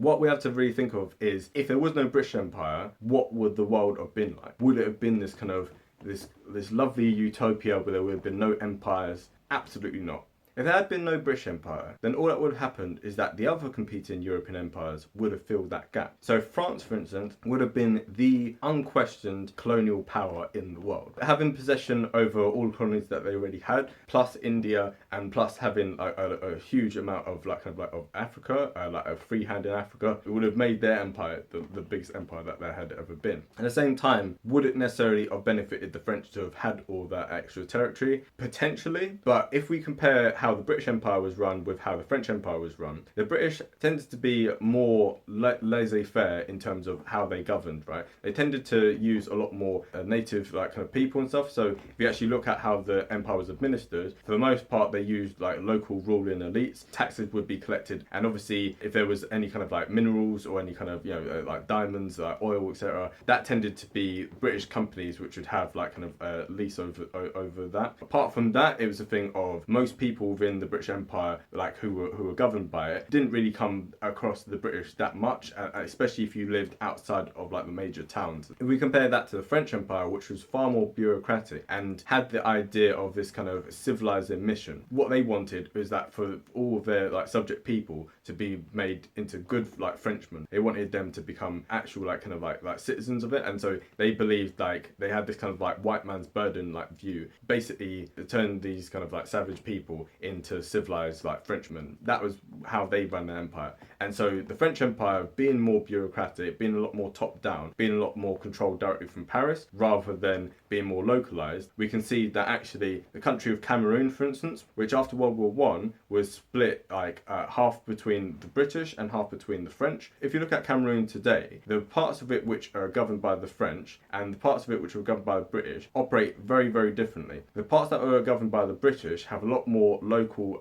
what we have to really think of is, if there was no British Empire, what would the world have been like? Would it have been this kind of this lovely utopia where there would have been no empires? Absolutely not. If there had been no British Empire, then all that would have happened is that the other competing European empires would have filled that gap. So France, for instance, would have been the unquestioned colonial power in the world, having possession over all colonies that they already had, plus India, and plus having a huge amount of of Africa, like a free hand in Africa. It would have made their empire the biggest empire that there had ever been. At the same time, would it necessarily have benefited the French to have had all that extra territory? Potentially, but if we compare how the British Empire was run with how the French Empire was run, the British tended to be more laissez-faire in terms of how they governed, right? They tended to use a lot more native kind of people and stuff. So if you actually look at how the empire was administered, for the most part they used local ruling elites. Taxes would be collected, and obviously if there was any kind of minerals or any kind of like diamonds, oil, etc., that tended to be British companies which would have lease over that. Apart from that, it was a thing of most people within the British Empire, who were governed by it, didn't really come across the British that much, especially if you lived outside of the major towns. If we compare that to the French Empire, which was far more bureaucratic and had the idea of this kind of civilizing mission, what they wanted was that for all of their subject people to be made into good Frenchmen. They wanted them to become actual citizens of it, and so they believed they had this kind of white man's burden view, basically turn these kind of savage people into civilized Frenchmen. That was how they ran their empire. And so the French Empire, being more bureaucratic, being a lot more top down, being a lot more controlled directly from Paris rather than being more localized, we can see that actually the country of Cameroon, for instance, which after World War One was split half between the British and half between the French. If you look at Cameroon today, the parts of it which are governed by the French and the parts of it which are governed by the British operate very, very differently. The parts that are governed by the British have a lot more local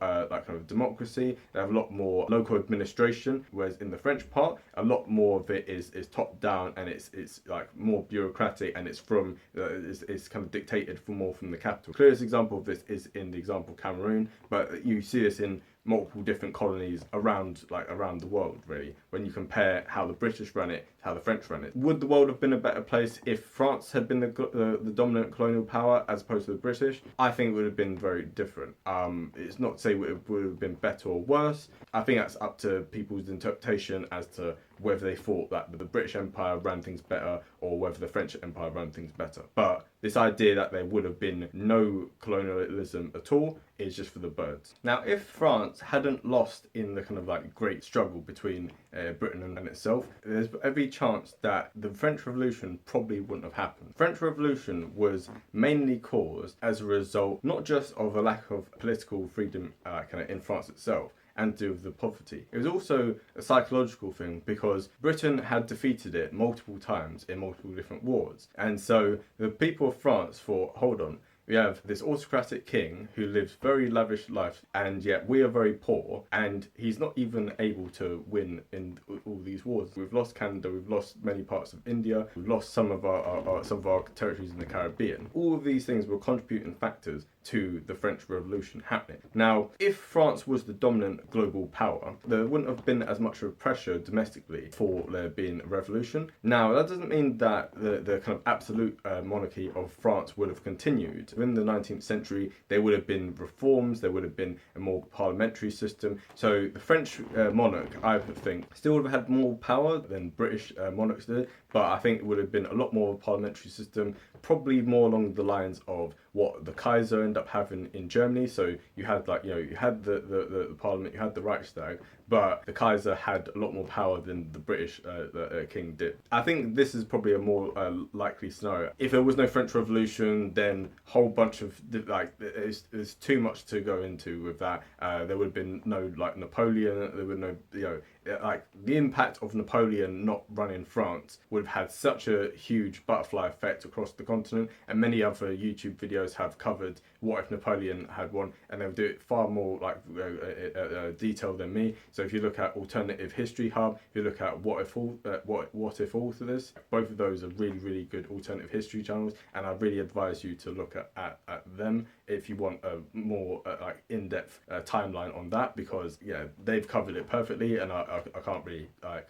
democracy. They have a lot more local administration, whereas in the French part, a lot more of it is top down, and it's more bureaucratic, and it's from it's kind of dictated more from the capital. Clearest example of this is in the example Cameroon, but you see this in multiple different colonies around the world, really, when you compare how the British ran it to how the French ran it. Would the world have been a better place if France had been the dominant colonial power as opposed to the British? I think it would have been very different. It's not to say it would have been better or worse. I think that's up to people's interpretation as to whether they thought that the British Empire ran things better or whether the French Empire ran things better. But this idea that there would have been no colonialism at all is just for the birds. Now, if France hadn't lost in the kind of great struggle between Britain and itself, there's every chance that the French Revolution probably wouldn't have happened. The French Revolution was mainly caused as a result not just of a lack of political freedom in France itself, and to do with the poverty. It was also a psychological thing because Britain had defeated it multiple times in multiple different wars. And so the people of France thought, hold on, we have this autocratic king who lives very lavish life, and yet we are very poor, and he's not even able to win in all these wars. We've lost Canada, we've lost many parts of India, we've lost some of our territories in the Caribbean. All of these things were contributing factors to the French Revolution happening. Now, if France was the dominant global power, there wouldn't have been as much of pressure domestically for there being a revolution. Now, that doesn't mean that the kind of absolute monarchy of France would have continued. In the 19th century, there would have been reforms, there would have been a more parliamentary system. So the French monarch, I think, still would have had more power than British monarchs did, but I think it would have been a lot more of a parliamentary system, probably more along the lines of what the Kaiser ended up having in Germany. So you had you had the parliament, you had the Reichstag, but the Kaiser had a lot more power than the British king did. I think this is probably a more likely scenario. If there was no French Revolution, then a whole bunch of there's too much to go into with that. There would have been no Napoleon. There would no the impact of Napoleon not running France would have had such a huge butterfly effect across the continent, and many other YouTube videos have covered what if Napoleon had won, and they'll do it far more detail than me. So if you look at Alternative History Hub, if you look at What If Authors, both of those are really, really good alternative history channels, and I really advise you to look at them if you want a more like in-depth timeline on that, because yeah, they've covered it perfectly, and I can't really like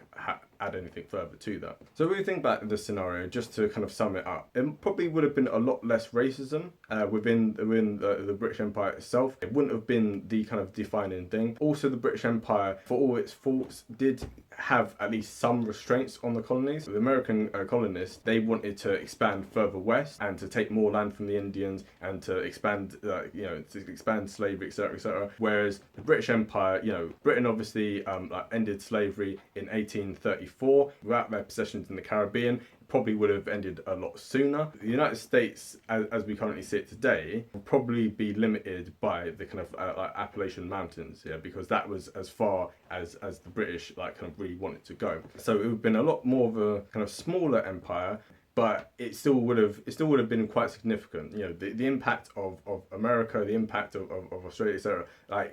add anything further to that. So when we think back to the scenario, just to kind of sum it up, it probably would have been a lot less racism within the British Empire itself. It wouldn't have been the kind of defining thing. Also, the British Empire, for all its faults, did have at least some restraints on the colonies. The American colonists, they wanted to expand further west and to take more land from the Indians and to expand, to expand slavery, etc., etc. Whereas the British Empire, Britain obviously ended slavery in 1834 without their possessions in the Caribbean. Probably would have ended a lot sooner. The United States, as we currently see it today, will probably be limited by the kind of like Appalachian Mountains, because that was as far as the British kind of really wanted to go. So it would have been a lot more of a kind of smaller empire, but it still would have been quite significant. The impact of America, the impact of Australia, etc.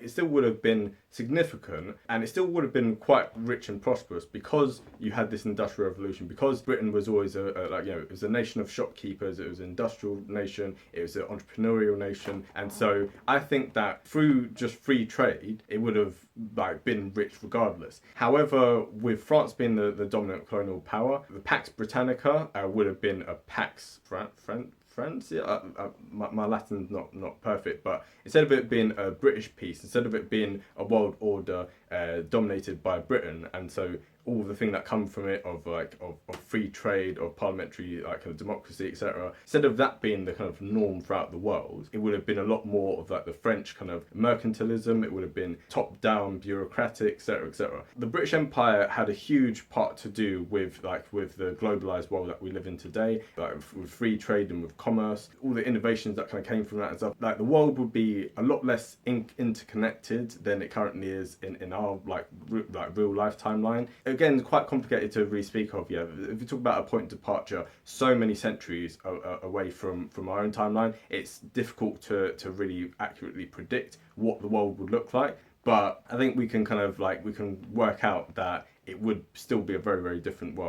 It still would have been significant, and it still would have been quite rich and prosperous because you had this industrial revolution. Because Britain was always it was a nation of shopkeepers. It was an industrial nation. It was an entrepreneurial nation, and so I think that through just free trade, it would have been rich regardless. However, with France being the dominant colonial power, the Pax Britannica would have been a Pax Francia. My Latin's not perfect, but instead of it being a British peace, instead of it being a world order dominated by Britain, and so all the thing that come from it of free trade, of parliamentary kind of democracy, etc. Instead of that being the kind of norm throughout the world, it would have been a lot more of the French kind of mercantilism. It would have been top-down, bureaucratic, etc., etc. The British Empire had a huge part to do with the globalized world that we live in today, with free trade and with commerce, all the innovations that kind of came from that and stuff. The world would be a lot less interconnected than it currently is in our real life timeline. Again, quite complicated to really speak of. If you talk about a point of departure so many centuries away from our own timeline, it's difficult to really accurately predict what the world would look like. But I think we can we can work out that it would still be a very, very different world.